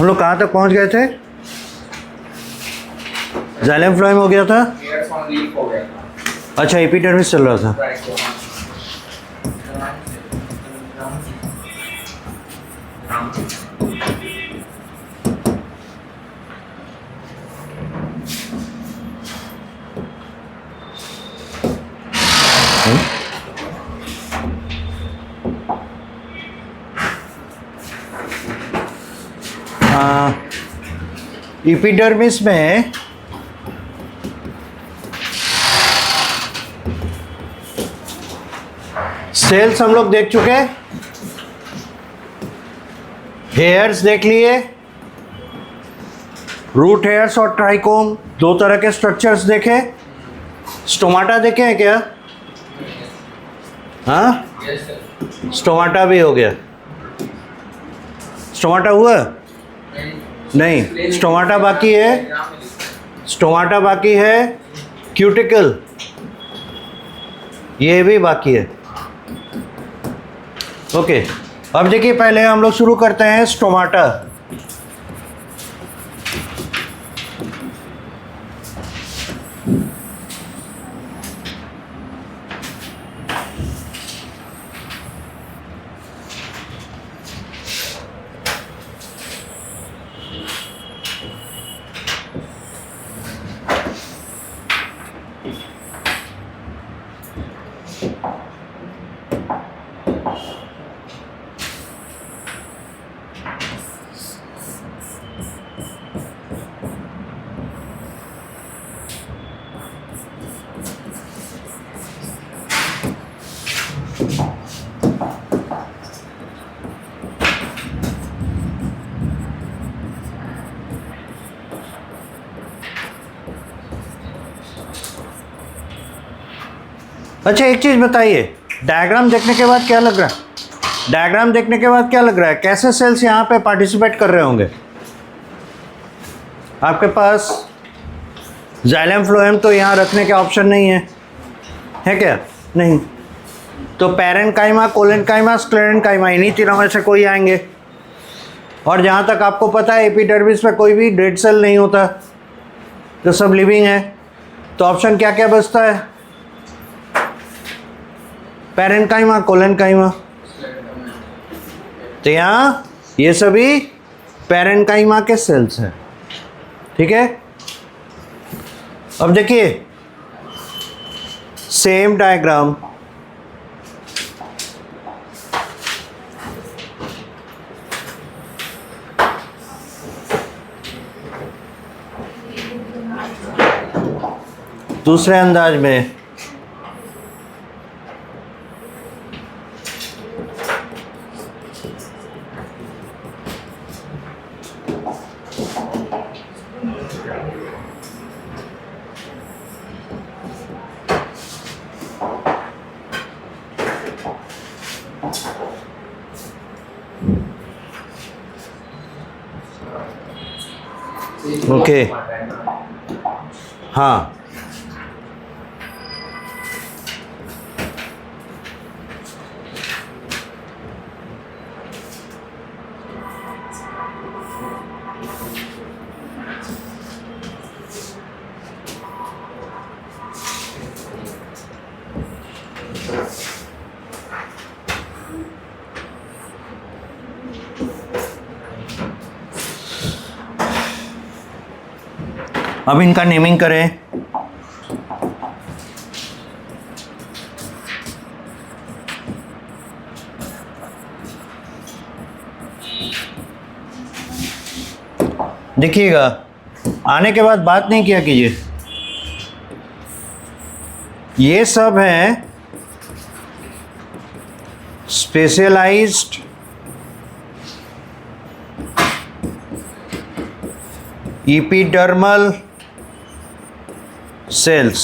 हम लोग कहाँ तक पहुँच गए थे? जाइलम फ्लोएम हो गया था। अच्छा, एपिडर्मिस चल रहा था। एपिडर्मिस में सेल्स हम लोग देख चुके, हेयर्स देख लिए, रूट हेयर्स और ट्राइकोम, दो तरह के स्ट्रक्चर्स देखे। स्टोमाटा देखे हैं क्या? हाँ, स्टोमाटा भी हो गया। स्टोमाटा हुआ? नहीं, स्टोमाटा बाकी है। स्टोमाटा बाकी है। क्यूटिकल ये भी बाकी है। ओके, अब देखिए, पहले हम लोग शुरू करते हैं स्टोमाटा। अच्छा, एक चीज़ बताइए, डायग्राम देखने के बाद क्या लग रहा है? डायग्राम देखने के बाद क्या लग रहा है? कैसे सेल्स यहाँ पे पार्टिसिपेट कर रहे होंगे? आपके पास जाइलम फ्लोएम तो यहाँ रखने के ऑप्शन नहीं है क्या? नहीं। तो पैरेन्काइमा, कोलेन्काइमा, स्क्लेरेन्काइमा, इन्हीं तीनों में से कोई आएंगे। और जहाँ तक आपको पता है, एपिडर्मिस में कोई भी डेड सेल नहीं होता, तो सब लिविंग है। तो ऑप्शन क्या क्या बचता है? Parenchyma, collenchyma. तो यहाँ ये सभी पैरेन्काइमा के सेल्स हैं। ठीक है, अब देखिए सेम डायग्राम, दूसरे अंदाज में। ओके, हाँ, अब इनका नेमिंग करें। देखिएगा, आने के बाद बात नहीं किया कीजिए। ये सब हैं स्पेशलाइज्ड एपिडर्मल सेल्स।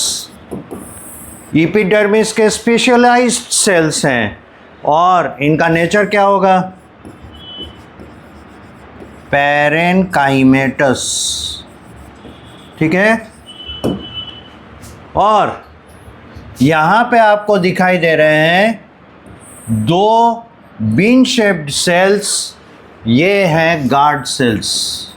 एपिडर्मिस के स्पेशलाइज्ड सेल्स हैं और इनका नेचर क्या होगा? पैरेन्काइमेटस। ठीक है, और यहाँ पे आपको दिखाई दे रहे हैं दो बीन शेप्ड सेल्स ये है गार्ड सेल्स,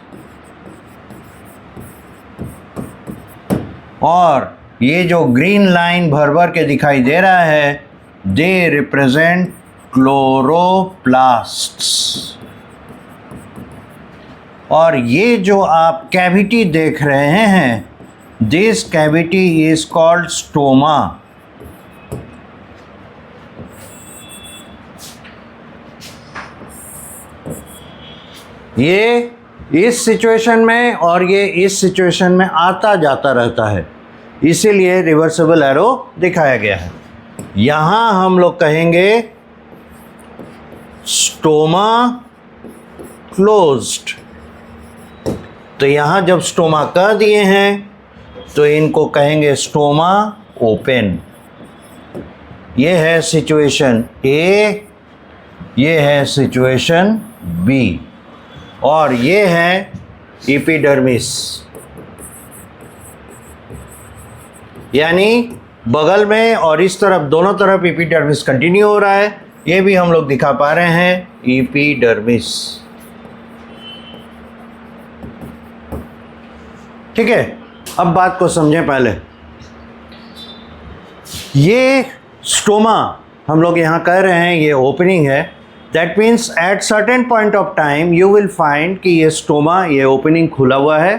और ये जो ग्रीन लाइन भर भर के दिखाई दे रहा है, दे रिप्रेजेंट क्लोरोप्लास्ट्स। और ये जो आप कैविटी देख रहे हैं, this cavity is called stoma. ये इस सिचुएशन में और ये इस सिचुएशन में आता जाता रहता है, इसीलिए रिवर्सिबल एरो दिखाया गया है। यहाँ हम लोग कहेंगे स्टोमा क्लोज्ड। तो यहाँ जब स्टोमा कह दिए हैं तो इनको कहेंगे स्टोमा ओपन। ये है सिचुएशन ए, ये है सिचुएशन बी, और ये है एपिडर्मिस, यानी बगल में और इस तरफ दोनों तरफ एपिडर्मिस कंटिन्यू हो रहा है। ये भी हम लोग दिखा पा रहे हैं, एपिडर्मिस। ठीक है, अब बात को समझें। पहले ये स्टोमा हम लोग यहाँ कह रहे हैं, ये ओपनिंग है। That means at certain point of time you will find कि ये स्टोमा, ये ओपनिंग खुला हुआ है,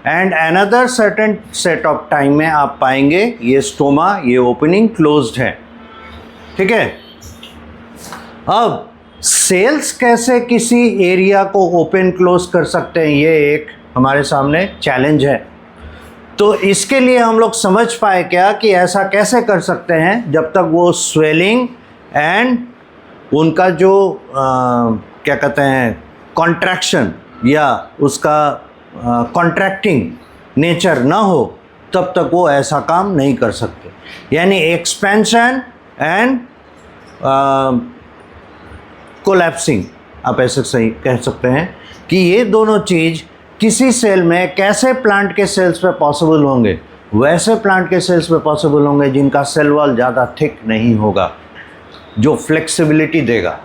and another certain set of time में आप पाएंगे ये स्टोमा, ये ओपनिंग क्लोज्ड है। ठीक है, अब सेल्स कैसे किसी एरिया को ओपन क्लोज कर सकते हैं, ये एक हमारे सामने चैलेंज है। तो इसके लिए हम लोग समझ पाए क्या कि ऐसा कैसे कर सकते हैं, जब तक वो स्वेलिंग एंड उनका जो क्या कहते हैं कॉन्ट्रैक्शन या उसका कॉन्ट्रैक्टिंग नेचर ना हो, तब तक वो ऐसा काम नहीं कर सकते। यानी एक्सपेंशन एंड कोलैप्सिंग, आप ऐसे सही कह सकते हैं कि ये दोनों चीज़ किसी सेल में कैसे प्लांट के सेल्स पे पॉसिबल होंगे, वैसे प्लांट के सेल्स पे पॉसिबल होंगे जिनका सेल वॉल ज़्यादा थिक नहीं होगा, जो फ्लेक्सिबिलिटी देगा।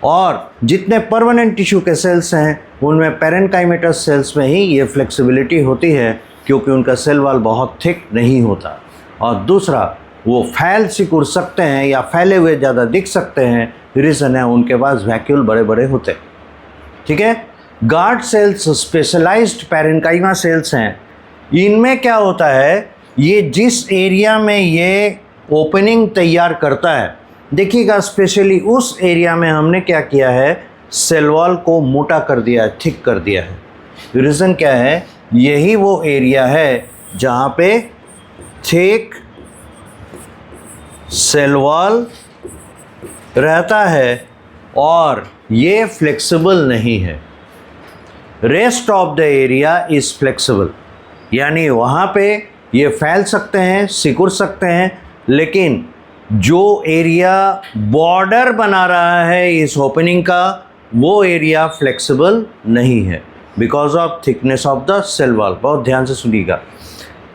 और जितने परमानेंट टिश्यू के सेल्स हैं उनमें पैरेन्काइमेटस सेल्स में ही ये फ्लेक्सिबिलिटी होती है, क्योंकि उनका सेल वॉल बहुत थिक नहीं होता। और दूसरा, वो फैल सिकुड़ सकते हैं या फैले हुए ज़्यादा दिख सकते हैं, रीज़न है उनके पास वैक्यूल बड़े बड़े होते हैं। ठीक है, guard cells specialised parenchyma cells हैं। इनमें क्या होता है, ये जिस एरिया में ये ओपनिंग तैयार करता है, देखिएगा स्पेशली उस एरिया में हमने क्या किया है, सेल वॉल को मोटा कर दिया है, थिक कर दिया है। रीज़न क्या है, यही वो एरिया है जहाँ पे थिक सेल वॉल रहता है और ये फ्लेक्सिबल नहीं है। Rest of the area is flexible, यानी वहाँ पे ये फैल सकते हैं, सिकुड़ सकते हैं, लेकिन जो एरिया बॉर्डर बना रहा है इस ओपनिंग का, वो एरिया फ्लेक्सिबल नहीं है because of thickness of the cell wall. बहुत ध्यान से सुनिएगा।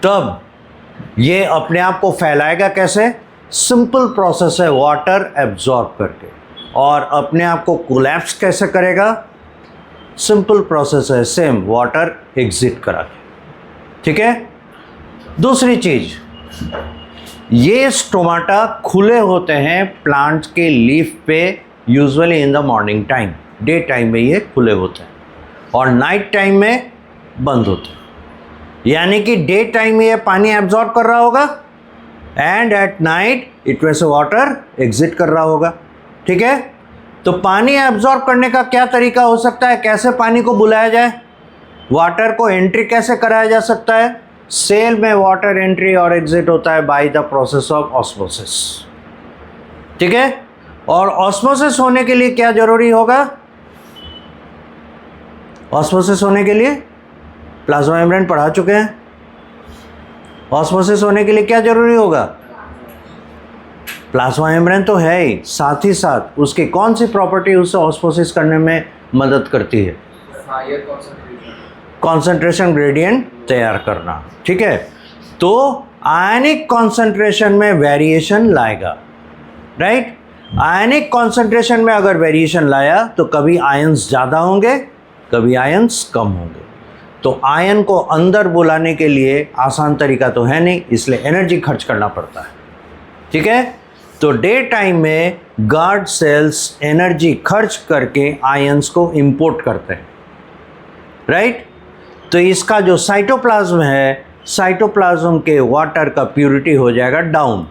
तब ये अपने आप को फैलाएगा कैसे? सिंपल प्रोसेस है, वाटर एब्जॉर्ब करके। और अपने आप को कोलैप्स कैसे करेगा? सिंपल प्रोसेस है, सेम, वाटर एग्जिट करा के। ठीक है। दूसरी चीज़, ये स्टोमाटा खुले होते हैं प्लांट्स के लीफ पे usually in the morning time, day time में ये खुले होते हैं और नाइट टाइम में बंद होते हैं। यानी कि डे टाइम में ये पानी एब्जॉर्ब कर रहा होगा एंड एट नाइट इट में से वाटर एग्जिट कर रहा होगा। ठीक है। तो पानी एब्जॉर्ब करने का क्या तरीका हो सकता है? कैसे पानी को बुलाया जाए? वाटर को एंट्री कैसे कराया जा सकता है? सेल में वाटर एंट्री और एग्जिट होता है by the process of osmosis. ठीक है। और ऑस्मोसिस होने के लिए क्या जरूरी होगा? ऑस्मोसिस होने के लिए प्लाज्मा मेम्ब्रेन पढ़ा चुके हैं। ऑस्मोसिस होने के लिए क्या जरूरी होगा? प्लाज्मा मेम्ब्रेन तो है ही, साथ ही साथ उसकी कौन सी प्रॉपर्टी उसे ऑस्मोसिस करने में मदद करती है? कॉन्सेंट्रेशन ग्रेडियंट तैयार करना। ठीक है। तो आयनिक कॉन्सेंट्रेशन में वेरिएशन लाएगा, राइट। आयनिक कॉन्सेंट्रेशन में अगर वेरिएशन लाया तो कभी आयंस ज़्यादा होंगे, कभी आयंस कम होंगे। तो आयन को अंदर बुलाने के लिए आसान तरीका तो है नहीं, इसलिए एनर्जी खर्च करना पड़ता है। ठीक है, तो डे टाइम में गार्ड सेल्स एनर्जी खर्च करके आयंस को इंपोर्ट करते हैं, राइट। तो इसका जो साइटोप्लाज्म है, साइटोप्लाज्म के वाटर का प्यूरिटी हो जाएगा डाउन।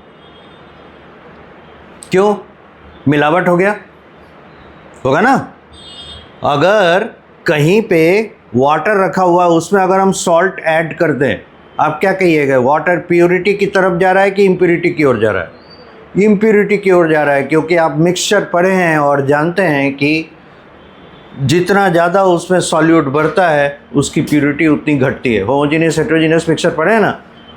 क्यों? मिलावट हो गया, होगा ना। अगर कहीं पे वाटर रखा हुआ है, उसमें अगर हम सॉल्ट ऐड कर दें, आप क्या कहिएगा, वाटर प्योरिटी की तरफ जा रहा है कि इम्प्योरिटी की ओर जा रहा है? इम्प्योरिटी की ओर जा रहा है, क्योंकि आप मिक्सचर पढ़े हैं और जानते हैं कि जितना ज़्यादा उसमें सॉल्यूट बढ़ता है उसकी प्योरिटी उतनी घटती है। होमोजेनियस हेट्रोजेनियस मिक्सचर पढ़े हैं ना,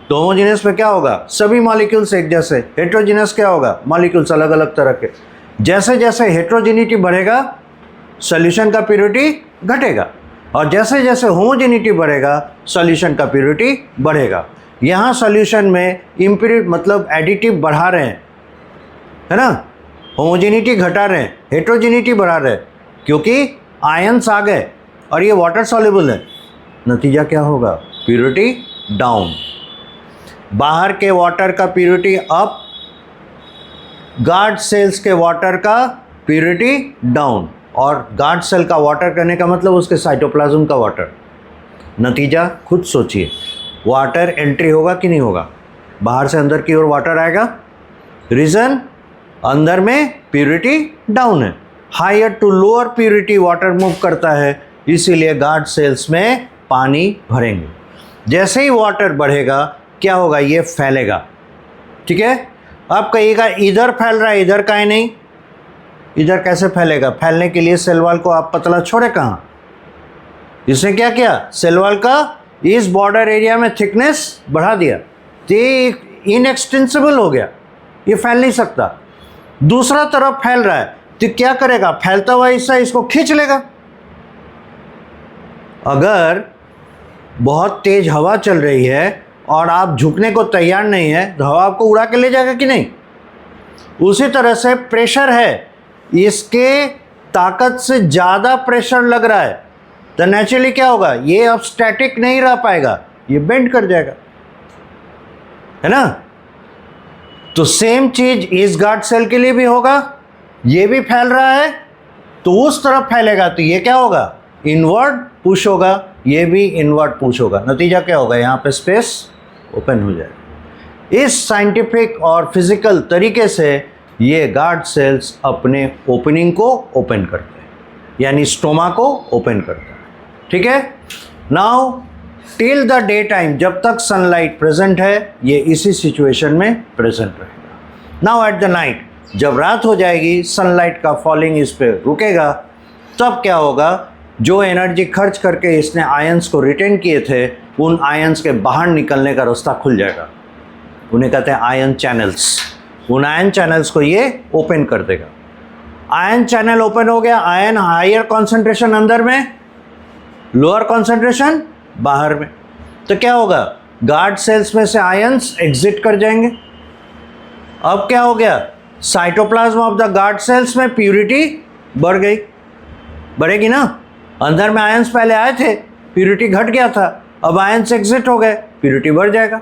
तो होमोजेनियस में क्या होगा, सभी मॉलिक्यूल्स एक जैसे। हेट्रोजेनियस क्या होगा, मॉलिक्यूल्स अलग अलग तरह के। जैसे जैसे हेट्रोजेनिटी बढ़ेगा सॉल्यूशन का प्योरिटी घटेगा, और जैसे जैसे होमोजेनिटी बढ़ेगा सॉल्यूशन का प्योरिटी बढ़ेगा। यहाँ सॉल्यूशन में इम्प्योरिटी मतलब एडिटिव बढ़ा रहे हैं, है ना, होमोजेनिटी घटा रहे हैं, हेट्रोजेनिटी बढ़ा रहे हैं, क्योंकि आयंस आ गए और ये वाटर सॉल्युबल है। नतीजा क्या होगा, प्योरिटी डाउन। बाहर के वाटर का प्योरिटी अप, गार्ड सेल्स के वाटर का प्योरिटी डाउन। और गार्ड सेल का वाटर करने का मतलब उसके साइटोप्लाज्म का वाटर। नतीजा खुद सोचिए, वाटर एंट्री होगा कि नहीं होगा, बाहर से अंदर की ओर वाटर आएगा। रीज़न, अंदर में प्योरिटी डाउन है, higher to lower purity water move करता है, इसीलिए गार्ड सेल्स में पानी भरेंगे। जैसे ही वाटर बढ़ेगा क्या होगा, ये फैलेगा। ठीक है, अब कहिएगा इधर फैल रहा है, इधर काहे नहीं, इधर कैसे फैलेगा? फैलने के लिए सेल वॉल को आप पतला छोड़े कहाँ, इसने क्या किया, सेल वॉल का इस बॉर्डर एरिया में थिकनेस बढ़ा दिया, ये इनएक्सटेंसिबल हो गया, ये फैल नहीं सकता। दूसरा तरफ फैल रहा है तो क्या करेगा, फैलता हुआ हिस्सा इसको खींच लेगा। अगर बहुत तेज हवा चल रही है और आप झुकने को तैयार नहीं है तो हवा आपको उड़ा के ले जाएगा कि नहीं। उसी तरह से प्रेशर है, इसके ताकत से ज़्यादा प्रेशर लग रहा है तो नेचुरली क्या होगा, ये अब स्टैटिक नहीं रह पाएगा, ये बेंड कर जाएगा, है ना। तो सेम चीज इस गार्ड सेल के लिए भी होगा, ये भी फैल रहा है तो उस तरफ फैलेगा, तो ये क्या होगा, इनवर्ड पुश होगा, ये भी इनवर्ड पुश होगा। नतीजा क्या होगा, यहाँ पे स्पेस ओपन हो जाएगा। इस साइंटिफिक और फिजिकल तरीके से ये गार्ड सेल्स अपने ओपनिंग को ओपन करते हैं, यानी स्टोमा को ओपन करते हैं। ठीक है, now till the day time, जब तक सनलाइट प्रेजेंट है ये इसी सिचुएशन में प्रेजेंट रहेगा। नाउ एट द नाइट, जब रात हो जाएगी, सनलाइट का फॉलिंग इस पे रुकेगा, तब क्या होगा, जो एनर्जी खर्च करके इसने आयंस को रिटेन किए थे उन आयंस के बाहर निकलने का रास्ता खुल जाएगा, उन्हें कहते हैं आयन चैनल्स। उन आयन चैनल्स को ये ओपन कर देगा। आयन चैनल ओपन हो गया, आयन हायर कॉन्सेंट्रेशन अंदर में, लोअर कॉन्सेंट्रेशन बाहर में, तो क्या होगा, गार्ड सेल्स में से आयंस एग्जिट कर जाएंगे। अब क्या हो गया, cytoplasm of the guard cells में प्यूरिटी बढ़ गई, बढ़ेगी ना। अंदर में आयंस पहले आए थे, प्यूरिटी घट गया था, अब आयंस एग्जिट हो गए, प्यूरिटी बढ़ जाएगा।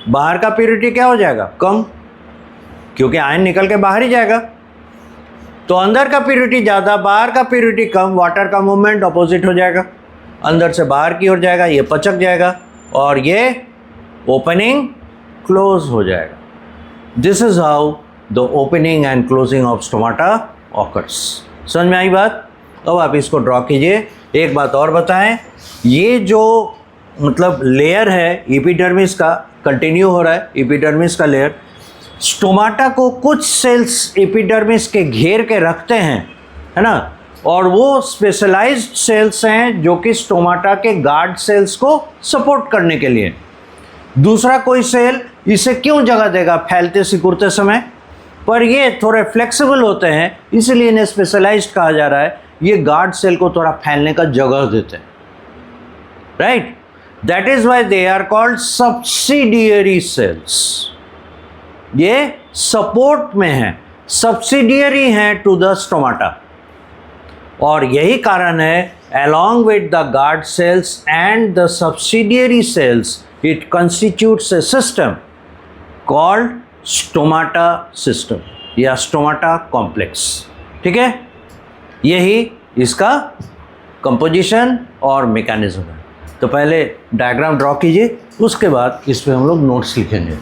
बाहर का प्यूरिटी क्या हो जाएगा, कम, क्योंकि आयन निकल के बाहर ही जाएगा। तो अंदर का प्यूरिटी ज़्यादा, बाहर का प्यूरिटी कम, वाटर का मूवमेंट अपोजिट हो जाएगा, अंदर से बाहर की ओर जाएगा, ये पचक जाएगा और ये ओपनिंग क्लोज हो जाएगा। This is how the opening and closing of stomata occurs. समझ में आई बात? अब आप इसको ड्रॉ कीजिए। एक बात और बताएं, ये जो मतलब लेयर है एपिडर्मिस का, कंटिन्यू हो रहा है एपिडर्मिस का लेयर, स्टोमाटा को कुछ सेल्स एपिडर्मिस के घेर के रखते हैं, है ना, और वो स्पेशलाइज्ड सेल्स हैं जो कि स्टोमाटा के गार्ड सेल्स को सपोर्ट करने के लिए। दूसरा कोई सेल इसे क्यों जगह देगा फैलते सिकुड़ते समय, पर ये थोड़े फ्लेक्सिबल होते हैं इसलिए इन्हें स्पेशलाइज्ड कहा जा रहा है। ये गार्ड सेल को थोड़ा फैलने का जगह देते हैं, right. That is why they are called subsidiary cells. ये सपोर्ट में है, सब्सिडियरी हैं टू द स्टोमाटा, और यही कारण है along with the guard cells and the subsidiary cells it constitutes a system called stomata system या stomata complex। ठीक है, यही इसका कंपोजिशन और मैकेनिज्म है। तो पहले डायग्राम ड्रॉ कीजिए, उसके बाद इस पे हम लोग नोट्स लिखेंगे।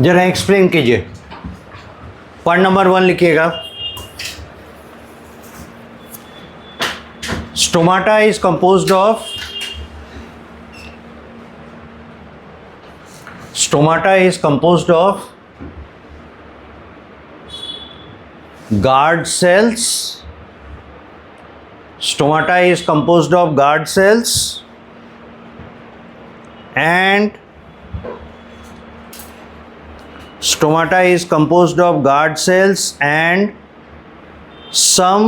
जरा एक्सप्लेन कीजिए। पॉइंट नंबर 1 लिखिएगा। Stomata is composed of guard cells. Stomata is composed of guard cells and stomata is composed of guard cells and some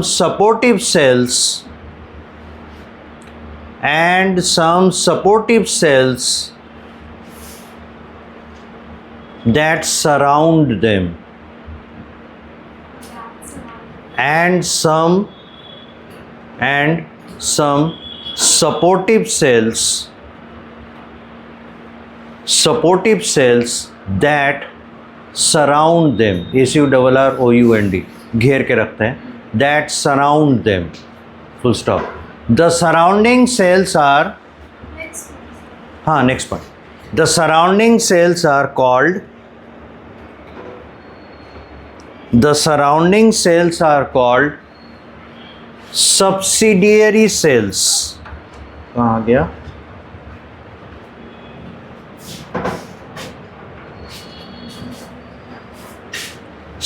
supportive cells that surround them, and some supportive cells that surround them, SURROUND, घेर के रखते हैं, that surround them, full stop. The surrounding cells are, next point. The surrounding cells are called subsidiary cells। कहाँ आ गया?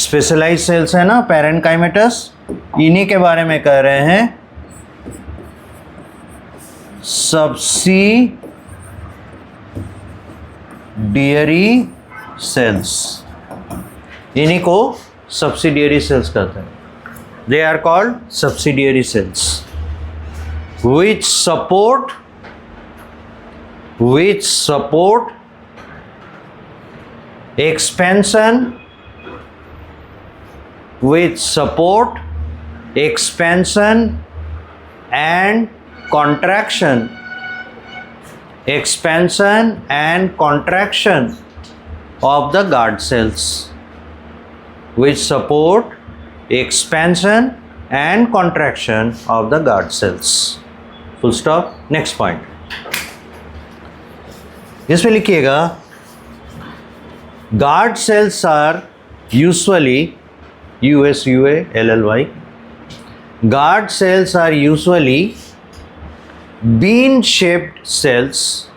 Specialise sales है ना, parenchymatous, इन्हीं के बारे में कह रहे हैं। सब्सिडियरी सेल्स, इन्हीं को सब्सिडियरी सेल्स कहते हैं। They are called subsidiary cells which support expansion and contraction of the guard cells, which support expansion and contraction of the guard cells, full stop। next point, इसमें लिखिएगा guard cells are usually USUALLY, guard cells are usually bean shaped cells।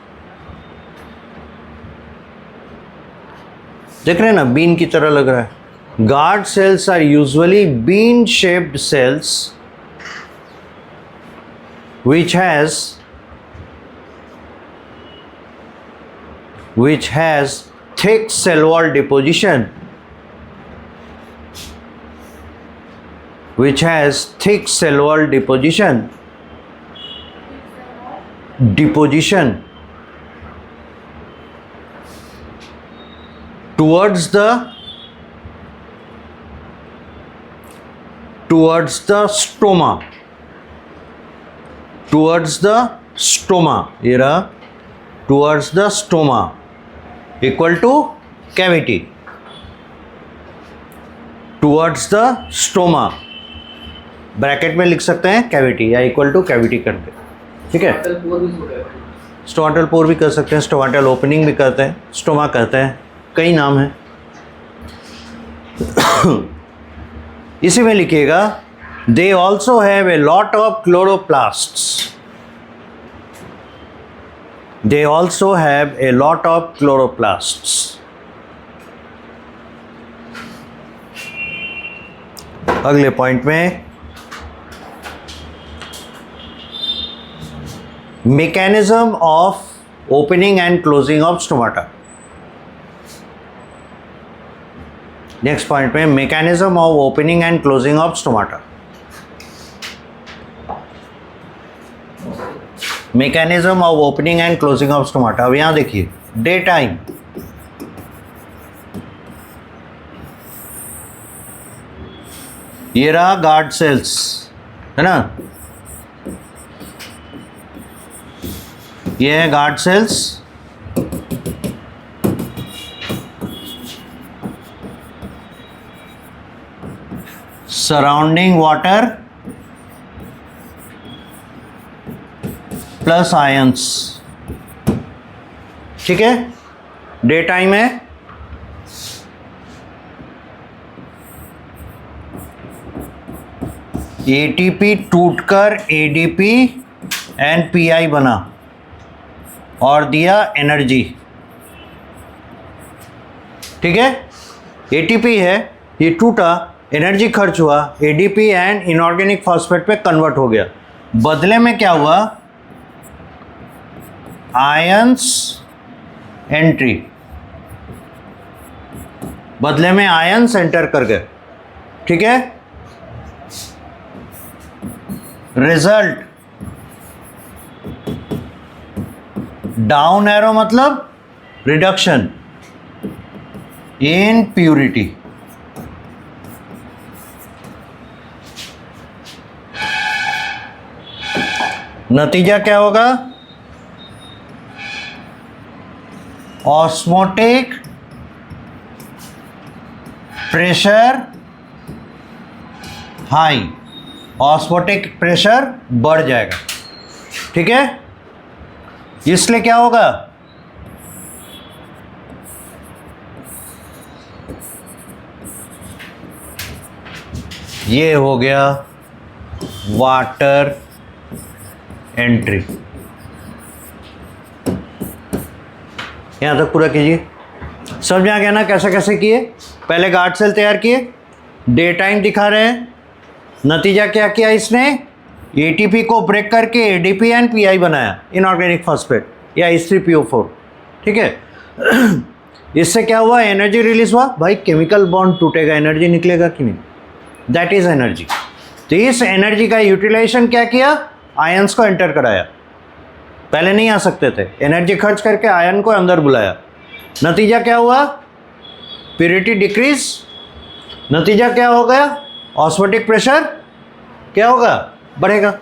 देख रहे हैं ना, been की तरह लग रहा है। guard cells are usually bean shaped cells which has thick cell wall deposition, towards the stoma, ये रहा, towards the stoma equal to cavity, towards the stoma bracket में लिख सकते हैं कैविटी या इक्वल टू कैविटी करके। ठीक है, स्टोमाटल पोर भी कर सकते हैं, स्टोमाटल ओपनिंग भी करते हैं, स्टोमा कहते हैं, कई नाम हैं। इसी में लिखिएगा they also have a lot of chloroplasts, अगले पॉइंट में mechanism of opening and closing of stomata। Next point में mechanism of opening and closing of stomata। Mechanism of opening and closing of stomata. अब यहाँ देखिए, day time ये रहा guard cells, है ना, ये है guard sales, surrounding water plus ions, ठीक है। डे टाइम है, एटीपी टूटकर एडीपी एंड पीआई बना और दिया एनर्जी, ठीक है। एटीपी है, ये टूटा, एनर्जी खर्च हुआ, एडीपी एंड इनऑर्गेनिक फॉस्फेट पे कन्वर्ट हो गया। बदले में क्या हुआ, आयंस एंट्री, बदले में आयंस एंटर कर गए, ठीक है। रिजल्ट, डाउन एरो मतलब रिडक्शन इन प्यूरिटी, नतीजा क्या होगा, osmotic pressure high, osmotic pressure बढ़ जाएगा, ठीक है। इसलिए क्या होगा, ये हो गया वाटर एंट्री। यहां तक पूरा कीजिए, समझ में आ गया ना कैसे कैसे किए। पहले गार्ड सेल तैयार किए, डे टाइम दिखा रहे हैं, नतीजा क्या किया इसने, एटीपी को ब्रेक करके एडीपी एंड पीआई बनाया, इनऑर्गेनिक फॉस्फेट या H3PO4, ठीक है। इससे क्या हुआ, एनर्जी रिलीज हुआ। भाई केमिकल बॉन्ड टूटेगा, एनर्जी निकलेगा कि नहीं, दैट इज एनर्जी। तो इस एनर्जी का यूटिलाइजेशन क्या किया, आयंस को एंटर कराया, पहले नहीं आ सकते थे, एनर्जी खर्च करके आयन को अंदर बुलाया। नतीजा क्या हुआ, प्यूरिटी डिक्रीज, नतीजा क्या हो गया, ऑस्मोटिक प्रेशर क्या होगा, बढ़ेगा।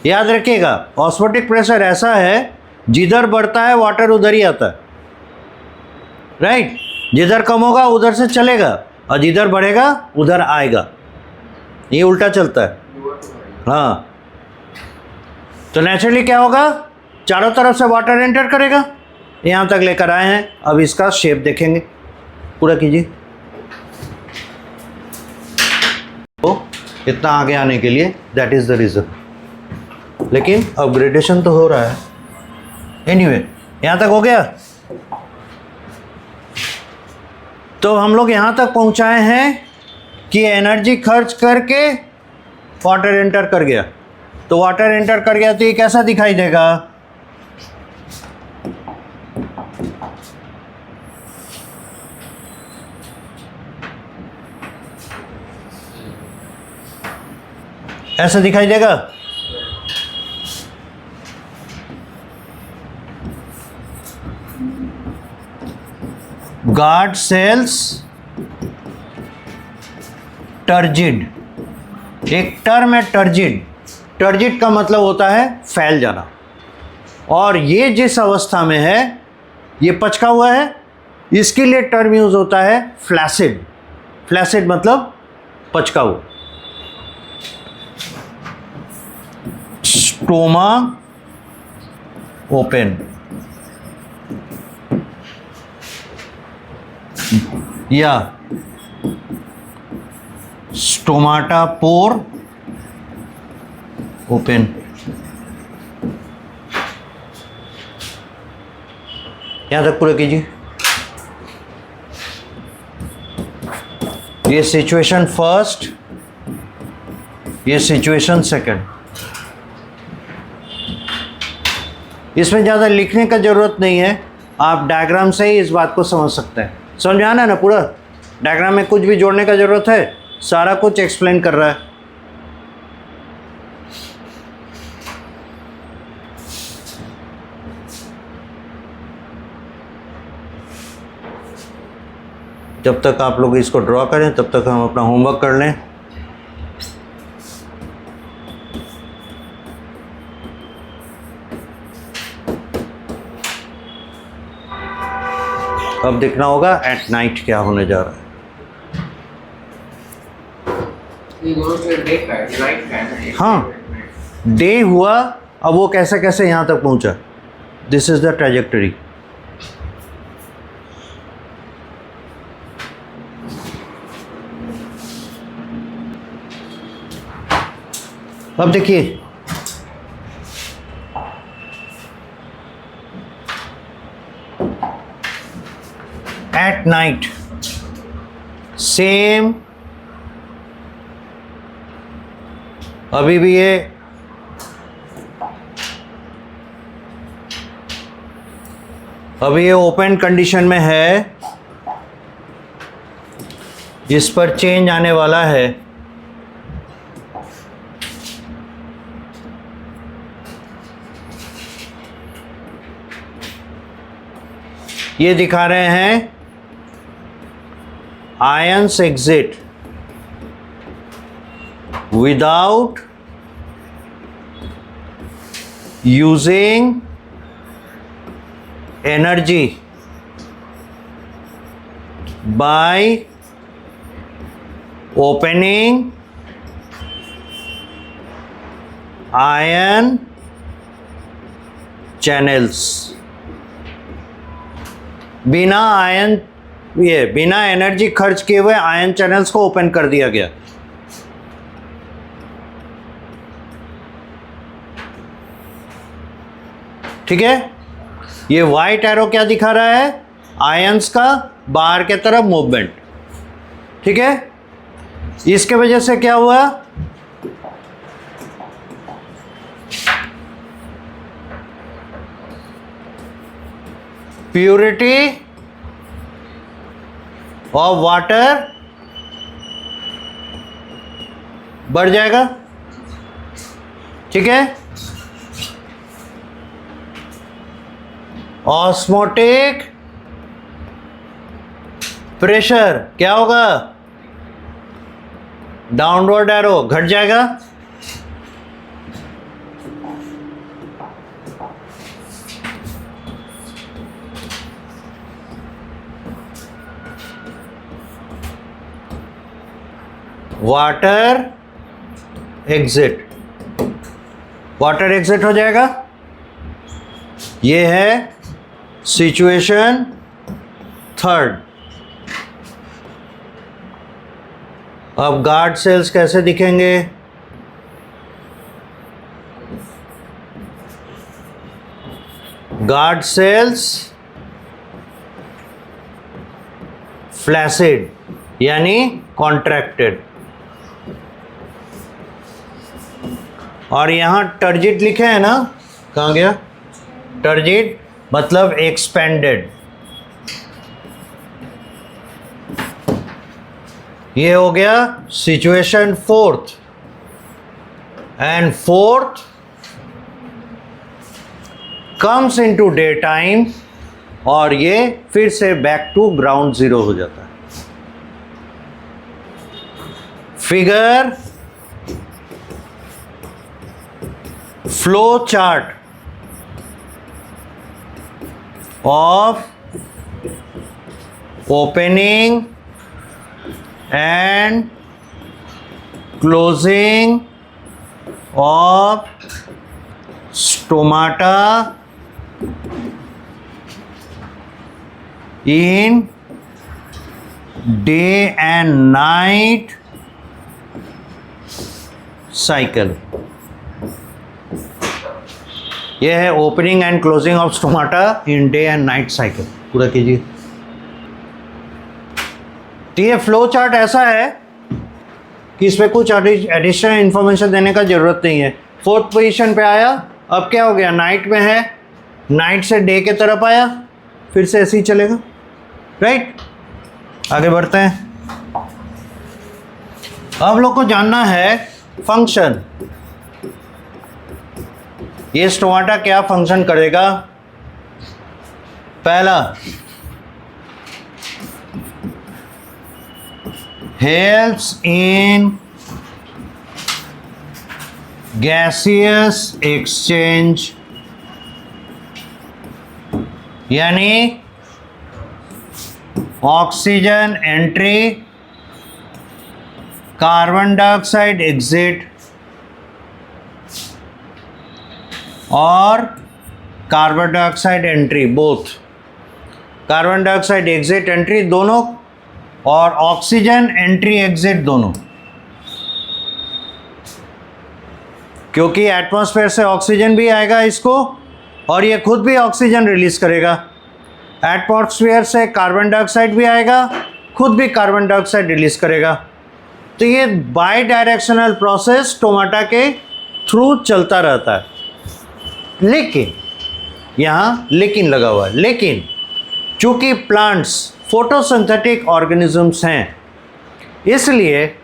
याद रखिएगा, ऑस्मोटिक प्रेशर ऐसा है जिधर बढ़ता है वाटर उधर ही आता है, राइट। जिधर कम होगा उधर से चलेगा और जिधर बढ़ेगा उधर आएगा, ये उल्टा चलता है। हाँ, तो नेचुरली क्या होगा, चारों तरफ से वाटर एंटर करेगा। यहाँ तक लेकर आए हैं, अब इसका शेप देखेंगे, पूरा कीजिए। तो इतना आगे आने के लिए दैट इज द रीज़न, लेकिन अपग्रेडेशन तो हो रहा है। एनीवे, यहाँ तक हो गया। तो हम लोग यहाँ तक पहुँचाए हैं कि एनर्जी खर्च करके वाटर एंटर कर गया। तो वाटर एंटर कर गया तो ये कैसा दिखाई देगा, ऐसा दिखाई देगा। गार्ड सेल्स टर्जिड, एक टर्म है टर्जिड। टर्जिड का मतलब होता है फैल जाना, और ये जिस अवस्था में है ये पचका हुआ है, इसके लिए टर्म यूज होता है फ्लैसिड। फ्लैसिड मतलब पचका हुआ। स्टोमा ओपन या स्टोमाटा पोर ओपन। यहां तक पूरा कीजिए। ये सिचुएशन फर्स्ट, ये सिचुएशन सेकंड। इसमें ज़्यादा लिखने का ज़रूरत नहीं है, आप डायग्राम से ही इस बात को समझ सकते हैं। समझ आना ना पूरा, डायग्राम में कुछ भी जोड़ने का ज़रूरत है, सारा कुछ एक्सप्लेन कर रहा है। जब तक आप लोग इसको ड्रॉ करें तब तक हम अपना होमवर्क कर लें। अब देखना होगा एट नाइट क्या होने जा रहा है। हाँ, डे हुआ, अब वो कैसे कैसे यहाँ तक पहुँचा। This is the trajectory. अब देखिए, एट नाइट सेम, अभी भी ये ओपन कंडीशन में है, जिस पर चेंज आने वाला है। ये दिखा रहे हैं ions exit without using energy by opening ion channels. बिना एनर्जी खर्च किए हुए आयन चैनल्स को ओपन कर दिया गया। ठीक है, ये वाइट एरो क्या दिखा रहा है, आयंस का बाहर के तरफ मूवमेंट। ठीक है, इसके वजह से क्या हुआ, प्योरिटी ऑफ वाटर बढ़ जाएगा। ठीक है, ऑस्मोटिक प्रेशर क्या होगा, डाउनवर्ड एरो घट जाएगा। वाटर एग्जिट, वाटर एग्जिट हो जाएगा। ये है सिचुएशन थर्ड। अब गार्ड सेल्स कैसे दिखेंगे, गार्ड सेल्स फ्लैसिड यानी कॉन्ट्रैक्टेड, और यहाँ टर्जिट लिखे हैं ना, कहाँ गया टर्जिट, मतलब एक्सपेंडेड। ये हो गया situation fourth. And fourth comes into day time, और ये फिर से बैक टू ग्राउंड जीरो हो जाता है। Figure flow chart of opening and closing of stomata in day and night cycle। यह है opening and closing of stomata in day and night cycle. पूरा कीजिए। तो ये फ्लो चार्ट ऐसा है कि इसमें कुछ एडिशनल इंफॉर्मेशन देने का ज़रूरत नहीं है। फोर्थ पोजीशन पे आया, अब क्या हो गया, नाइट में है, नाइट से डे के तरफ आया, फिर से ऐसे ही चलेगा। राइट, आगे बढ़ते हैं। अब लोग को जानना है फंक्शन, ये स्टोमाटा क्या फंक्शन करेगा। पहला, helps in gaseous exchange, यानी oxygen entry, carbon dioxide exit और carbon dioxide entry, both carbon dioxide exit entry दोनों और ऑक्सीजन एंट्री एग्जिट दोनों, क्योंकि एटमॉस्फेयर से ऑक्सीजन भी आएगा इसको और ये खुद भी ऑक्सीजन रिलीज करेगा। एटमॉस्फेयर से कार्बन डाइऑक्साइड भी आएगा, खुद भी कार्बन डाइऑक्साइड रिलीज करेगा। तो ये बाई डायरेक्शनल प्रोसेस स्टोमाटा के थ्रू चलता रहता है। लेकिन यहाँ लेकिन लगा हुआ है, लेकिन चूंकि प्लांट्स फोटोसिंथेटिक ऑर्गेनिजम्स हैं, इसलिए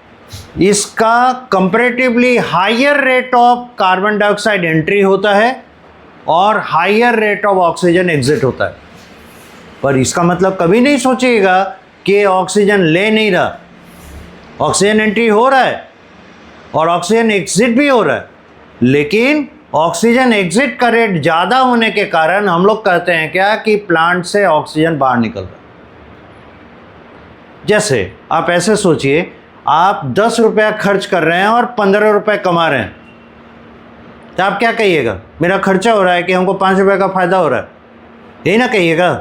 इसका comparatively higher rate of carbon dioxide entry होता है और higher rate of oxygen exit होता है। पर इसका मतलब कभी नहीं सोचिएगा कि ऑक्सीजन ले नहीं रहा, ऑक्सीजन एंट्री हो रहा है और ऑक्सीजन एग्जिट भी हो रहा है, लेकिन ऑक्सीजन एग्जिट का रेट ज़्यादा होने के कारण हम लोग कहते हैं क्या कि प्लांट से ऑक्सीजन बाहर निकल रहा है। जैसे आप ऐसे सोचिए, आप 10 रुपया खर्च कर रहे हैं और 15 रुपये कमा रहे हैं, तो आप क्या कहिएगा? मेरा खर्चा हो रहा है कि हमको 5 रुपये का फ़ायदा हो रहा है, यही ना कहिएगा।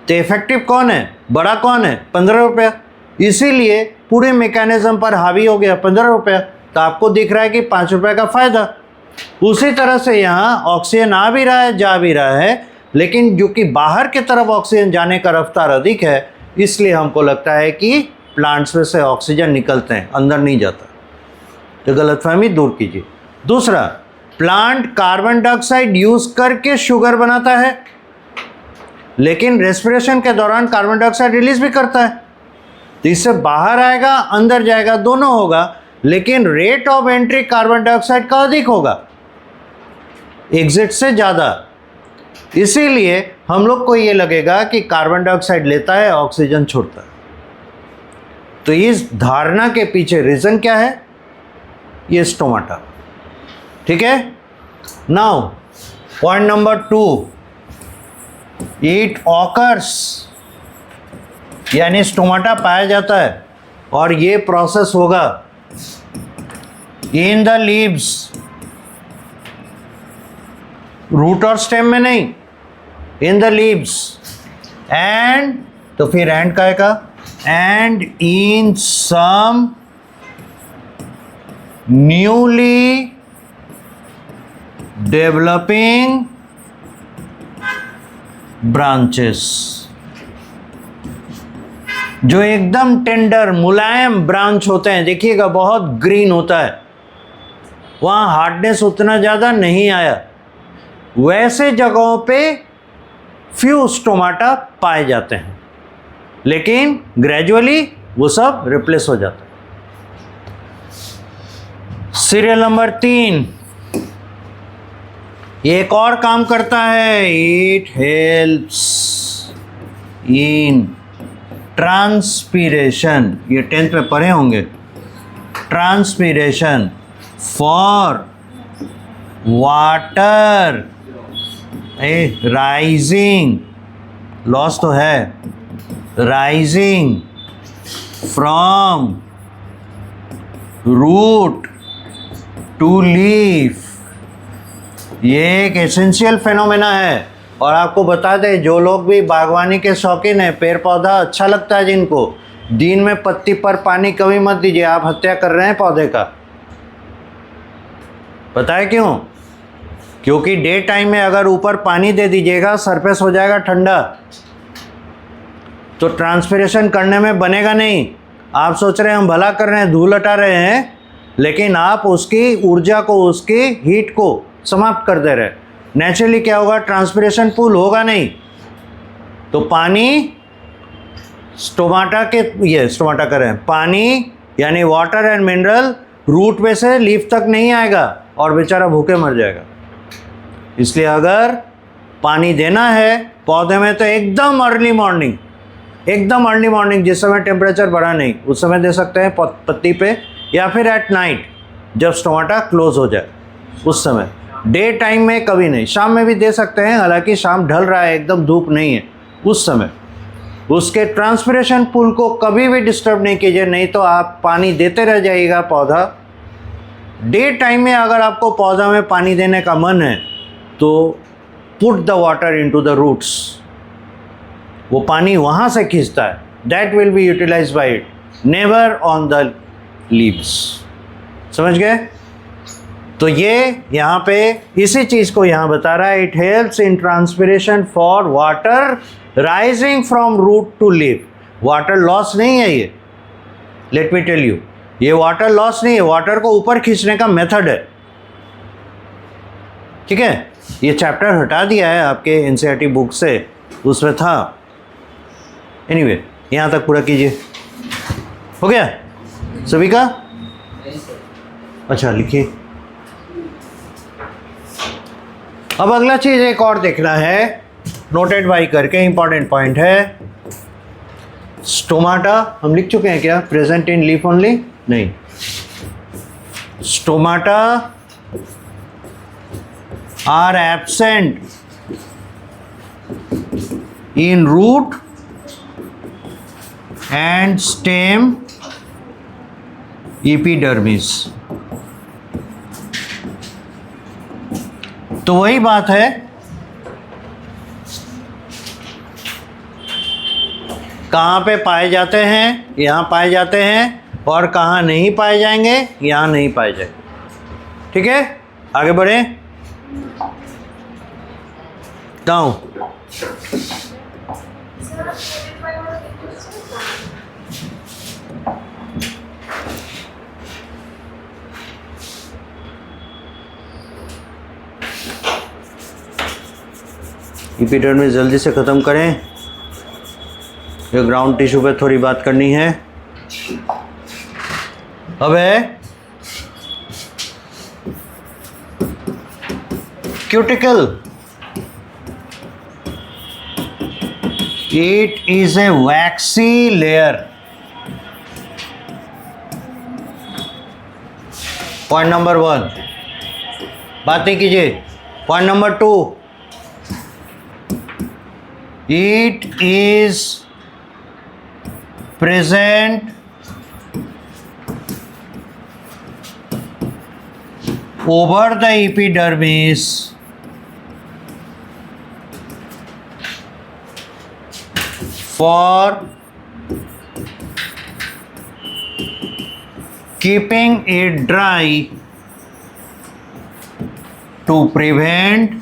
तो इफेक्टिव कौन है, बड़ा कौन है? 15 रुपया। इसीलिए पूरे मैकेनिज्म पर हावी हो गया 15 रुपया, तो आपको दिख रहा है कि 5 रुपये का फ़ायदा। उसी तरह से यहाँ ऑक्सीजन आ भी रहा है, जा भी रहा है, लेकिन जो कि बाहर की तरफ ऑक्सीजन जाने का रफ्तार अधिक है, इसलिए हमको लगता है कि प्लांट्स में से ऑक्सीजन निकलते हैं, अंदर नहीं जाता। तो गलतफहमी दूर कीजिए। दूसरा, प्लांट कार्बन डाइऑक्साइड यूज करके शुगर बनाता है, लेकिन रेस्पिरेशन के दौरान कार्बन डाइऑक्साइड रिलीज भी करता है। तो इससे बाहर आएगा, अंदर जाएगा, दोनों होगा, लेकिन rate of entry carbon dioxide का अधिक होगा, एग्जिट से ज़्यादा। इसीलिए हम लोग को ये लगेगा कि कार्बन डाइऑक्साइड लेता है, ऑक्सीजन छोड़ता है। तो इस धारणा के पीछे रीज़न क्या है? ये स्टोमाटा। ठीक है। Now point number 2, it occurs, यानी स्टोमाटा पाया जाता है और ये प्रोसेस होगा इन द लीव्स, रूट और स्टेम में नहीं, इन द लीव्स, एंड तो फिर एंड का है, and in some newly developing branches, जो एकदम टेंडर मुलायम ब्रांच होते हैं। देखिएगा बहुत ग्रीन होता है, वहाँ हार्डनेस उतना ज़्यादा नहीं आया, वैसे जगहों पे फ्यू स्टोमाटा पाए जाते हैं, लेकिन ग्रेजुअली वो सब रिप्लेस हो जाता है। सीरियल नंबर 3, ये एक और काम करता है, इट हेल्प्स इन ट्रांसपीरेशन, ये 10th में पढ़े होंगे, transpiration for water rising, loss तो है, rising from root to leaf. ये एक एसेंशियल फेनोमेना है। और आपको बता दें, जो लोग भी बागवानी के शौकीन हैं, पेड़ पौधा अच्छा लगता है जिनको, दिन में पत्ती पर पानी कभी मत दीजिए, आप हत्या कर रहे हैं पौधे का। पता है क्यों? क्योंकि डे टाइम में अगर ऊपर पानी दे दीजिएगा, सरफेस हो जाएगा ठंडा, तो ट्रांसपिरेशन करने में बनेगा नहीं। आप सोच रहे हैं हम भला कर रहे हैं, धूल हटा रहे हैं, लेकिन आप उसकी ऊर्जा को, उसकी हीट को समाप्त कर दे रहे हैं। नेचुरली क्या होगा? ट्रांसपिरेशन पूल होगा नहीं, तो पानी स्टोमाटा के, ये स्टोमाटा कर रहे हैं, पानी यानी वाटर एंड मिनरल रूट में से लीफ तक नहीं आएगा और बेचारा भूखे मर जाएगा। इसलिए अगर पानी देना है पौधे में, तो एकदम अर्ली मॉर्निंग एकदम अर्ली मॉर्निंग जिस समय टेम्परेचर बढ़ा नहीं उस समय दे सकते हैं पत्ती पे, या फिर एट नाइट जब स्टोमाटा क्लोज हो जाए उस समय। डे टाइम में कभी नहीं, शाम में भी दे सकते हैं, हालांकि शाम ढल रहा है, एकदम धूप नहीं है उस समय। उसके ट्रांसपिरेशन पूल को कभी भी डिस्टर्ब नहीं कीजिए, नहीं तो आप पानी देते रह जाइएगा पौधा। डे टाइम में अगर आपको पौधा में पानी देने का मन है तो put the water into the roots, वो पानी वहाँ से खींचता है, that will be utilise by it, never on the leaves. समझ गए? तो ये यहाँ पे इसी चीज़ को यहाँ बता रहा है, it helps in transpiration for water rising from root to leave. Water loss नहीं है ये, लेट मी टेल यू, ये वाटर लॉस नहीं है, वाटर को ऊपर खींचने का मेथड है। ठीक है, ये चैप्टर हटा दिया है आपके एनसीईआरटी बुक से, उसमें था। एनीवे यहाँ तक पूरा कीजिए। हो गया सभी का? अच्छा लिखिए। अब अगला चीज़ एक और देखना है, नोटेड बाई करके, इंपॉर्टेंट पॉइंट है। स्टोमाटा हम लिख चुके हैं क्या? Present in leaf only? नहीं, stomata are absent in root and stem epidermis. तो वही बात है, कहाँ पे पाए जाते हैं? यहाँ पाए जाते हैं, और कहाँ नहीं पाए जाएंगे? यहाँ नहीं पाए जाएंगे। ठीक है, आगे बढ़े। डाउन। एपिडर्मिस जल्दी से ख़त्म करें, ये ग्राउंड टिश्यू पे थोड़ी बात करनी है। अब है cuticle. It is a waxy layer. Point number 1 बात नहीं कीजिए। Point number 2, it is present over the epidermis for keeping it dry to prevent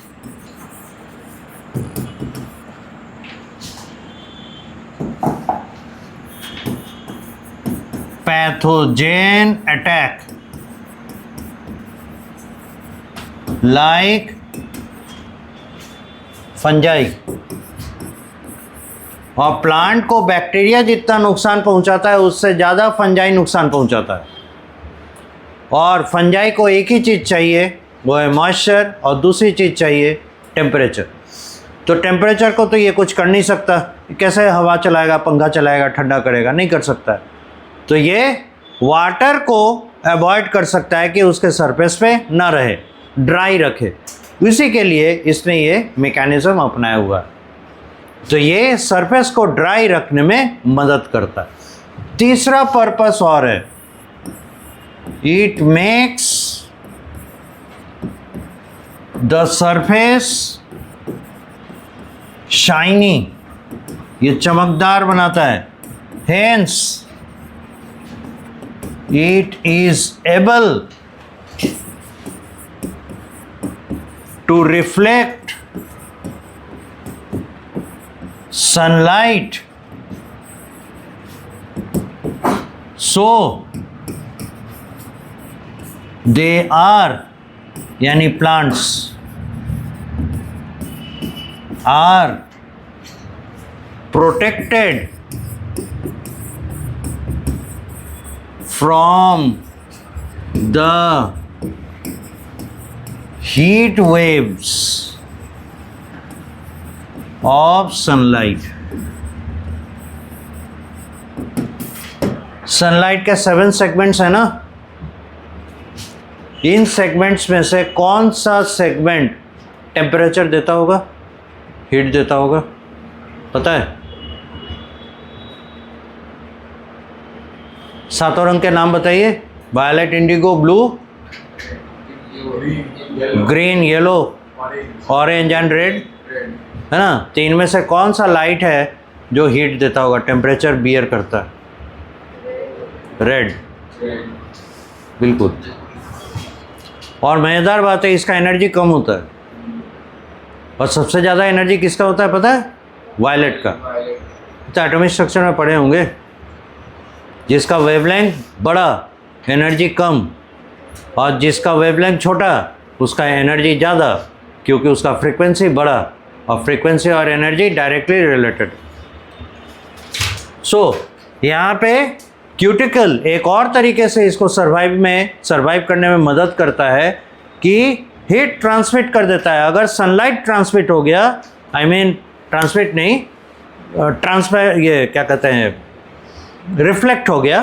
pathogen attack like fungi. और प्लांट को बैक्टीरिया जितना नुकसान पहुंचाता है उससे ज़्यादा फंजाई नुकसान पहुंचाता है। और फंजाई को एक ही चीज़ चाहिए, वो है मॉइस्चर, और दूसरी चीज़ चाहिए टेम्परेचर। तो टेम्परेचर को तो ये कुछ कर नहीं सकता, कैसे हवा चलाएगा, पंखा चलाएगा, ठंडा करेगा? नहीं कर सकता। तो ये वाटर को अवॉइड कर सकता है कि उसके सरफेस पे ना रहे, ड्राई रखे। इसी के लिए इसने ये मैकेनिज्म अपनाया हुआ है। तो ये सरफेस को ड्राई रखने में मदद करता है। तीसरा पर्पस और है, it makes the surface shiny, ये चमकदार बनाता है। Hence it is able to reflect sunlight, so they are, यानी plants are protected from the heat waves of sunlight। Sunlight के 7 सेगमेंट्स है ना, इन सेगमेंट्स में से कौन सा सेगमेंट टेम्परेचर देता होगा, हीट देता होगा, पता है? सातों रंग के नाम बताइए। Violet, indigo, blue, green, yellow, orange and red, है ना? तो इनमें से कौन सा लाइट है जो हीट देता होगा, टेम्परेचर बियर करता है? रेड, बिल्कुल। और मज़ेदार बात है, इसका एनर्जी कम होता है, और सबसे ज़्यादा एनर्जी किसका होता है पता है? वायलेट का। तो एटॉमिक स्ट्रक्चर में पढ़े होंगे, जिसका वेवलेंथ बड़ा एनर्जी कम, और जिसका वेवलेंथ छोटा उसका एनर्जी ज़्यादा, क्योंकि उसका फ्रीक्वेंसी बड़ा, और फ्रीक्वेंसी और एनर्जी डायरेक्टली रिलेटेड। सो यहाँ पे क्यूटिकल एक और तरीके से इसको सर्वाइव करने में मदद करता है कि हीट ट्रांसमिट कर देता है। अगर सनलाइट ट्रांसमिट हो गया, ट्रांसमिट नहीं, ये क्या कहते हैं, रिफ्लेक्ट हो गया,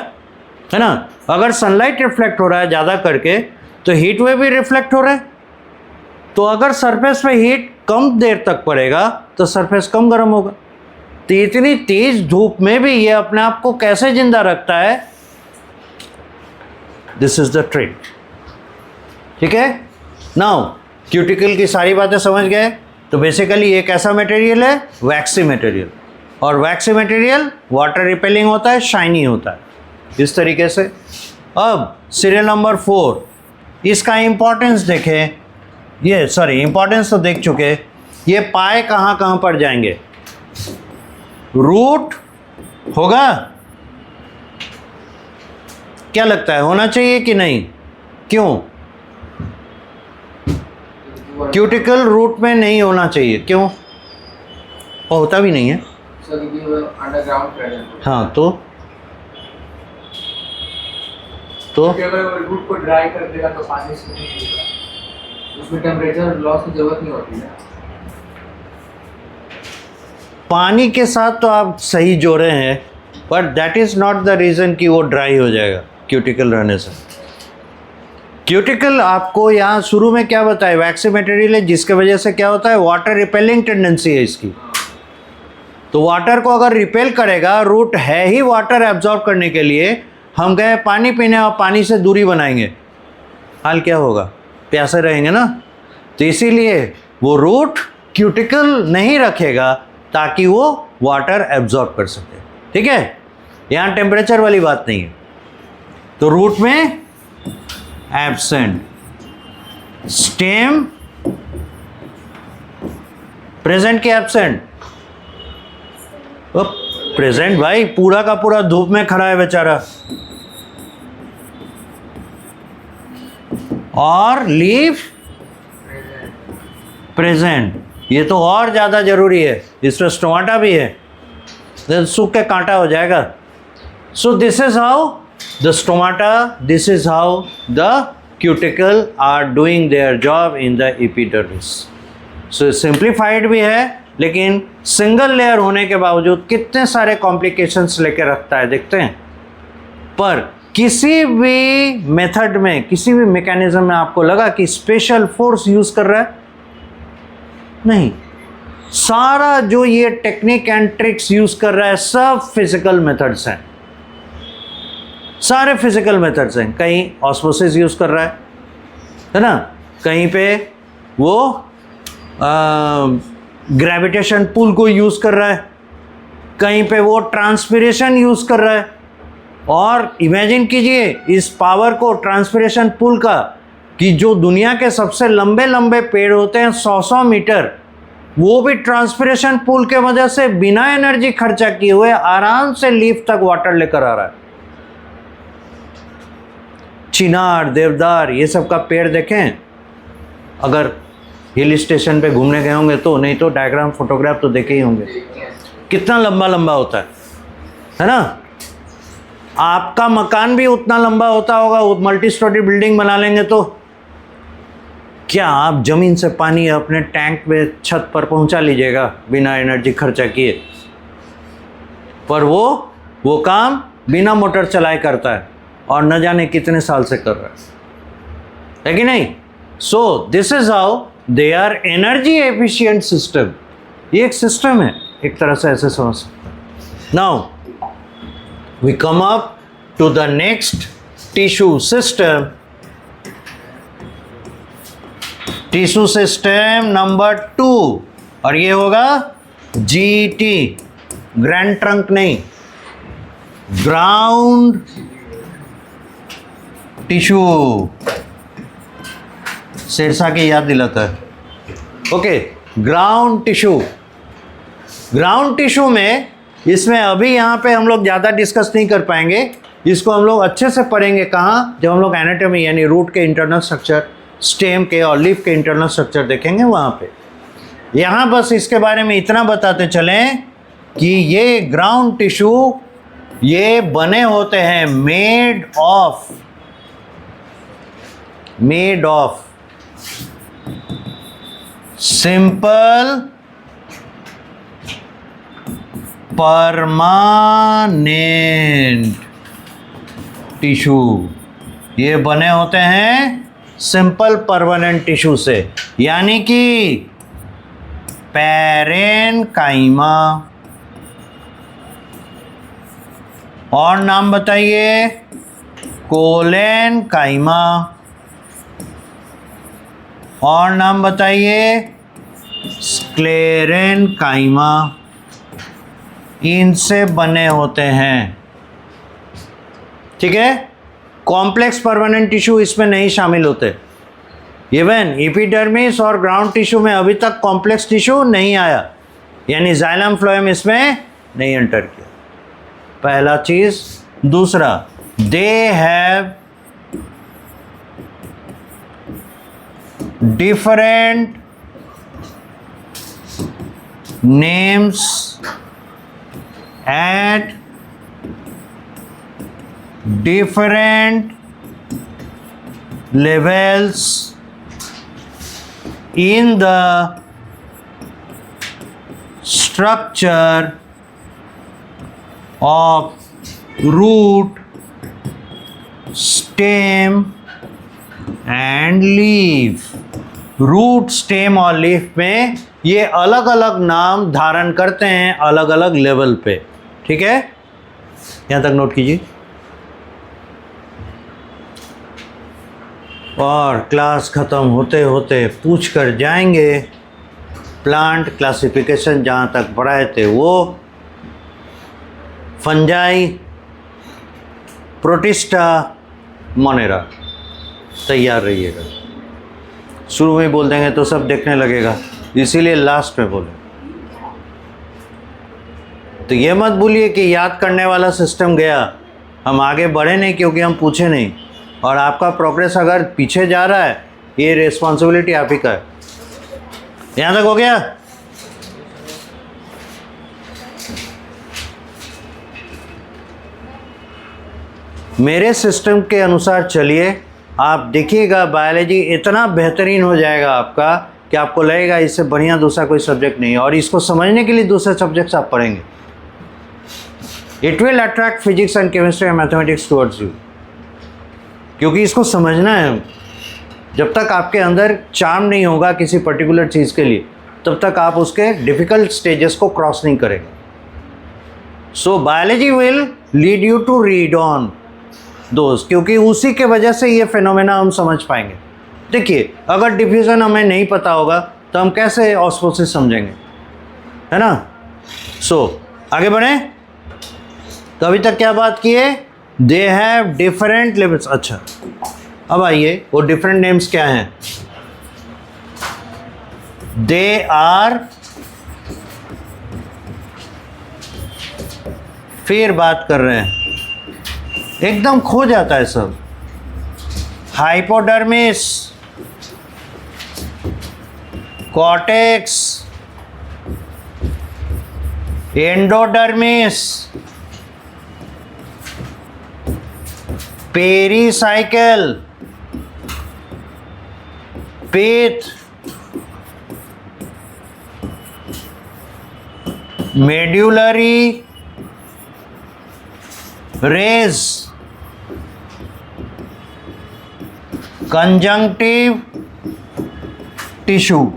है ना? अगर सनलाइट रिफ्लेक्ट हो रहा है ज़्यादा करके, तो हीट वेव भी रिफ्लेक्ट हो रहा है। तो अगर सरफेस पे हीट कम देर तक पड़ेगा तो सरफेस कम गर्म होगा। तो इतनी तेज धूप में भी ये अपने आप को कैसे जिंदा रखता है, दिस इज द ट्रिक। ठीक है, नाउ क्यूटिकल की सारी बातें समझ गए। तो बेसिकली ये कैसा मटेरियल है? वैक्सी मटेरियल। और वैक्सी मटेरियल वाटर रिपेलिंग होता है, शाइनी होता है, इस तरीके से। अब सीरियल नंबर 4, इसका इंपॉर्टेंस देखें। ये इंपॉर्टेंस तो देख चुके। ये पाए कहाँ कहाँ पर जाएंगे? रूट होगा, क्या लगता है, होना चाहिए कि नहीं? क्यों? क्यूटिकल रूट में नहीं होना चाहिए, क्यों? और होता भी नहीं है। हाँ, तो अगर रूट को ड्राई कर देगा तो पानी से नहीं होगा, उसमें टेम्परेचर लॉस की जरूरत नहीं होती है। पानी के साथ तो आप सही जोड़े हैं, but that is not the reason कि वो ड्राई हो जाएगा क्यूटिकल रहने से। क्यूटिकल आपको यहाँ शुरू में क्या बताया? वैक्सी मटेरियल है, जिसके वजह से क्या होता है? वाटर रिपेलिंग टेंडेंसी है इसकी। तो वाटर को अगर रिपेल करेगा, रूट है ही वाटर एब्जॉर्ब करने के लिए, हम गए पानी पीने और पानी से दूरी बनाएंगे, हाल क्या होगा? प्यासे रहेंगे ना। तो इसीलिए वो रूट क्यूटिकल नहीं रखेगा ताकि वो वाटर एब्जॉर्ब कर सके। ठीक है, यहाँ टेम्परेचर वाली बात नहीं है। तो रूट में एब्सेंट, स्टेम प्रेजेंट के एब्सेंट। प्रेजेंट भाई, पूरा का पूरा धूप में खड़ा है बेचारा। और लीफ प्रेजेंट, ये तो और ज़्यादा ज़रूरी है, इसमें स्टोमाटा भी है, तो सूख के कांटा हो जाएगा। So this is how the stomata, this is how the cuticle are doing their job in the epidermis. So simplified भी है, लेकिन सिंगल लेयर होने के बावजूद कितने सारे कॉम्प्लिकेशंस लेके रखता है, देखते हैं। पर किसी भी मेथड में, किसी भी मैकेनिज्म में आपको लगा कि स्पेशल फोर्स यूज़ कर रहा है? नहीं, सारा जो ये टेक्निक एंड ट्रिक्स यूज़ कर रहा है सब फिजिकल मेथड्स हैं, सारे फिजिकल मेथड्स हैं। कहीं ऑस्मोसिस यूज़ कर रहा है ना, कहीं पे वो ग्रेविटेशन पुल को यूज़ कर रहा है, कहीं पे वो ट्रांसपिरेशन यूज़ कर रहा है। और इमेजिन कीजिए इस पावर को, ट्रांसपिरेशन पुल का, कि जो दुनिया के सबसे लंबे लंबे पेड़ होते हैं 100-100 मीटर, वो भी ट्रांसपिरेशन पुल के वजह से बिना एनर्जी खर्चा किए हुए आराम से लीफ तक वाटर लेकर आ रहा है। चिनार, देवदार, ये सब का पेड़ देखें, अगर हिल स्टेशन पे घूमने गए होंगे तो, नहीं तो डायग्राम फोटोग्राफ तो देखे ही होंगे, कितना लंबा लंबा होता है ना। आपका मकान भी उतना लंबा होता होगा, मल्टी स्टोरी बिल्डिंग बना लेंगे तो क्या आप ज़मीन से पानी अपने टैंक में छत पर पहुंचा लीजिएगा बिना एनर्जी खर्चा किए? पर वो काम बिना मोटर चलाए करता है और न जाने कितने साल से कर रहा है कि नहीं? So this is how they are energy efficient system. ये एक सिस्टम है, एक तरह से ऐसे समझ सकते हैं। Now we come up to the next tissue system. Tissue system number 2, और ये होगा GT, ग्रैंड ट्रंक नहीं, ग्राउंड टिश्यू। शेरशाह की याद दिलाता है। Okay, ground tissue. Ground tissue में इसमें अभी यहाँ पे हम लोग ज़्यादा डिस्कस नहीं कर पाएंगे, इसको हम लोग अच्छे से पढ़ेंगे कहाँ, जब हम लोग एनाटॉमी यानी रूट के इंटरनल स्ट्रक्चर, स्टेम के और लीफ के इंटरनल स्ट्रक्चर देखेंगे वहाँ पे। यहाँ बस इसके बारे में इतना बताते चलें कि ये ग्राउंड टिश्यू ये बने होते हैं made of simple permanent tissue. ये बने होते हैं सिंपल परमानेंट टिश्यू से, यानी कि पैरेनकाइमा। और नाम बताइए, कोलेनकाइमा। और नाम बताइए, स्क्लेरेनकाइमा। इनसे बने होते हैं, ठीक है। कॉम्प्लेक्स परमानेंट टिश्यू इसमें नहीं शामिल होते। इवन एपिडर्मिस और ग्राउंड टिश्यू में अभी तक कॉम्प्लेक्स टिश्यू नहीं आया, यानी जाइलम फ्लोएम इसमें नहीं एंटर किया, पहला चीज। दूसरा, they have different names at different levels in the structure of root, stem and leaf। Root, stem और लीफ में ये अलग अलग नाम धारण करते हैं अलग अलग लेवल पे, ठीक है। यहां तक नोट कीजिए। और क्लास ख़त्म होते होते पूछ कर जाएंगे प्लांट क्लासिफिकेशन जहाँ तक पढ़ाए थे वो, फंजाई, प्रोटिस्टा, मोनेरा। तैयार रहिएगा, शुरू में बोल देंगे तो सब देखने लगेगा, इसीलिए लास्ट में बोले। तो ये मत भूलिए कि याद करने वाला सिस्टम गया, हम आगे बढ़े नहीं क्योंकि हम पूछे नहीं। और आपका प्रोग्रेस अगर पीछे जा रहा है, ये रिस्पॉन्सिबिलिटी आप ही का है। यहाँ तक हो गया? मेरे सिस्टम के अनुसार चलिए, आप देखिएगा बायोलॉजी इतना बेहतरीन हो जाएगा आपका कि आपको लगेगा इससे बढ़िया दूसरा कोई सब्जेक्ट नहीं है। और इसको समझने के लिए दूसरे सब्जेक्ट्स आप पढ़ेंगे। It will attract physics and chemistry and mathematics towards you, क्योंकि इसको समझना है। जब तक आपके अंदर चार्म नहीं होगा किसी पर्टिकुलर चीज़ के लिए, तब तक आप उसके डिफ़िकल्ट स्टेजेस को क्रॉस नहीं करेंगे। So biology will lead you to read on दोस्त, क्योंकि उसी के वजह से ये फिनोमेना हम समझ पाएंगे। देखिए, अगर डिफ्यूज़न हमें नहीं पता होगा तो हम कैसे ऑस्मोसिस समझेंगे, है ना। सो आगे बढ़ें। तो अभी तक क्या बात की है? दे हैव डिफरेंट लेवल्स। अच्छा, अब आइए वो डिफरेंट नेम्स क्या हैं। दे आर, फिर बात कर रहे हैं, एकदम खो जाता है सब। Hypodermis, cortex, endodermis, pericycle, pith, medullary, rays conjunctive tissue.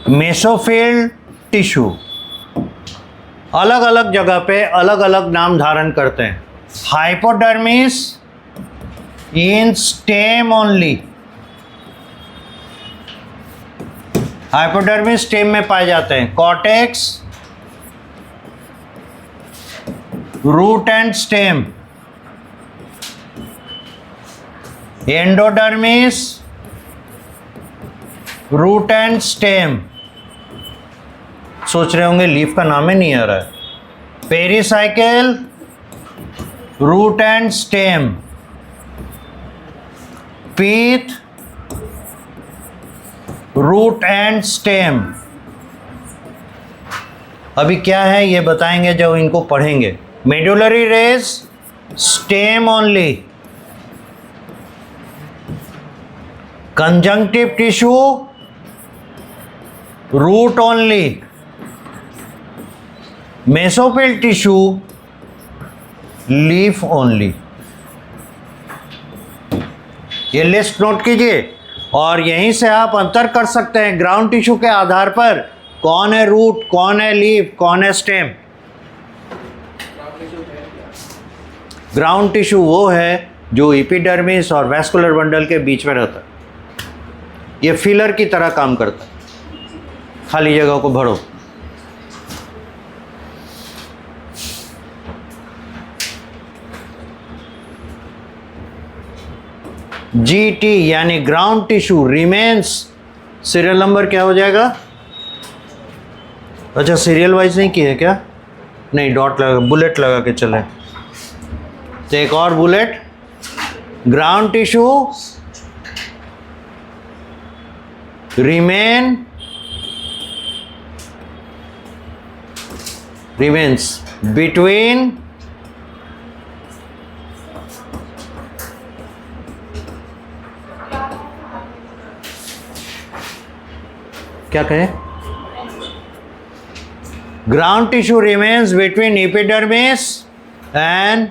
Mesophyll tissue अलग अलग जगह पे अलग अलग नाम धारण करते हैं। Hypodermis in stem only, hypodermis stem में पाए जाते हैं। Cortex, root and stem. Endodermis, root and stem. सोच रहे होंगे लीफ का नाम ही नहीं आ रहा है। Pericycle, root and stem. Pith, root and stem. अभी क्या है ये बताएंगे जब इनको पढ़ेंगे। Medullary rays stem only. Conjunctive tissue root only. Mesophyll tissue leaf only. ये लिस्ट नोट कीजिए और यहीं से आप अंतर कर सकते हैं ग्राउंड टिश्यू के आधार पर कौन है रूट, कौन है लीफ, कौन है स्टेम। ग्राउंड टिश्यू वो है जो एपिडर्मिस और वैस्कुलर बंडल के बीच में रहता है। ये फिलर की तरह काम करता है, खाली जगह को भरो। GT यानी ground tissue remains, serial number क्या हो जाएगा? अच्छा सीरियल वाइज नहीं किया है क्या? नहीं, डॉट लगा, बुलेट लगा के चले। तो एक और bullet. Ground tissue remains between क्या कहें? Ground tissue remains between epidermis and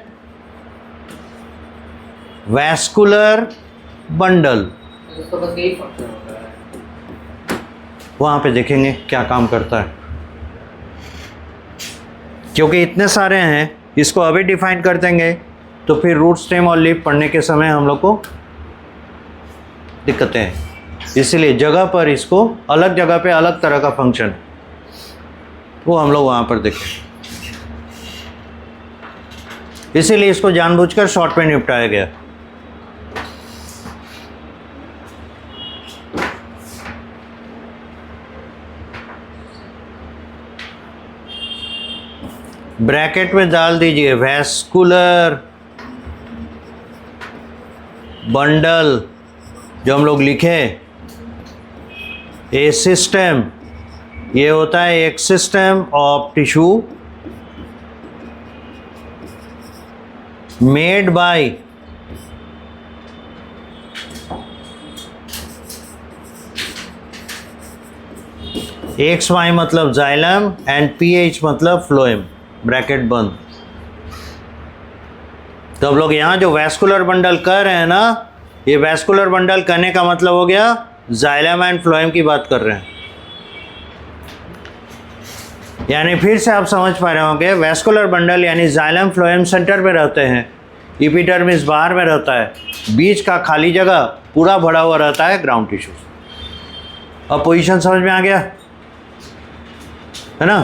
vascular bundle। उसका बस यही फंक्शन होता है। वहाँ पे देखेंगे क्या काम करता है, क्योंकि इतने सारे हैं, इसको अभी डिफाइन कर देंगे तो फिर रूट, स्टेम और लीफ पढ़ने के समय हम लोग को दिक्कतें हैं। इसीलिए जगह पर इसको अलग जगह पे अलग तरह का फंक्शन वो हम लोग वहाँ पर देखें। इसीलिए इसको जानबूझकर शॉर्ट में निपटाया गया। ब्रैकेट में डाल दीजिए वैस्कुलर बंडल, जो हम लोग लिखे ए सिस्टम, ये होता है एक system of tissue made by XY मतलब जाइलम एंड PH मतलब फ्लोएम, ब्रैकेट बंद। तो अब लोग यहाँ जो वैस्कुलर बंडल कर रहे हैं ना, ये वैस्कुलर बंडल करने का मतलब हो गया जाइलम एंड फ्लोएम की बात कर रहे हैं। यानी फिर से आप समझ पा रहे होंगे, वैस्कुलर बंडल यानी जाइलम फ्लोएम सेंटर में रहते हैं, एपिडर्मिस बाहर में रहता है, बीच का खाली जगह पूरा भरा हुआ रहता है ग्राउंड टिश्यू। अब पोजीशन समझ में आ गया है ना?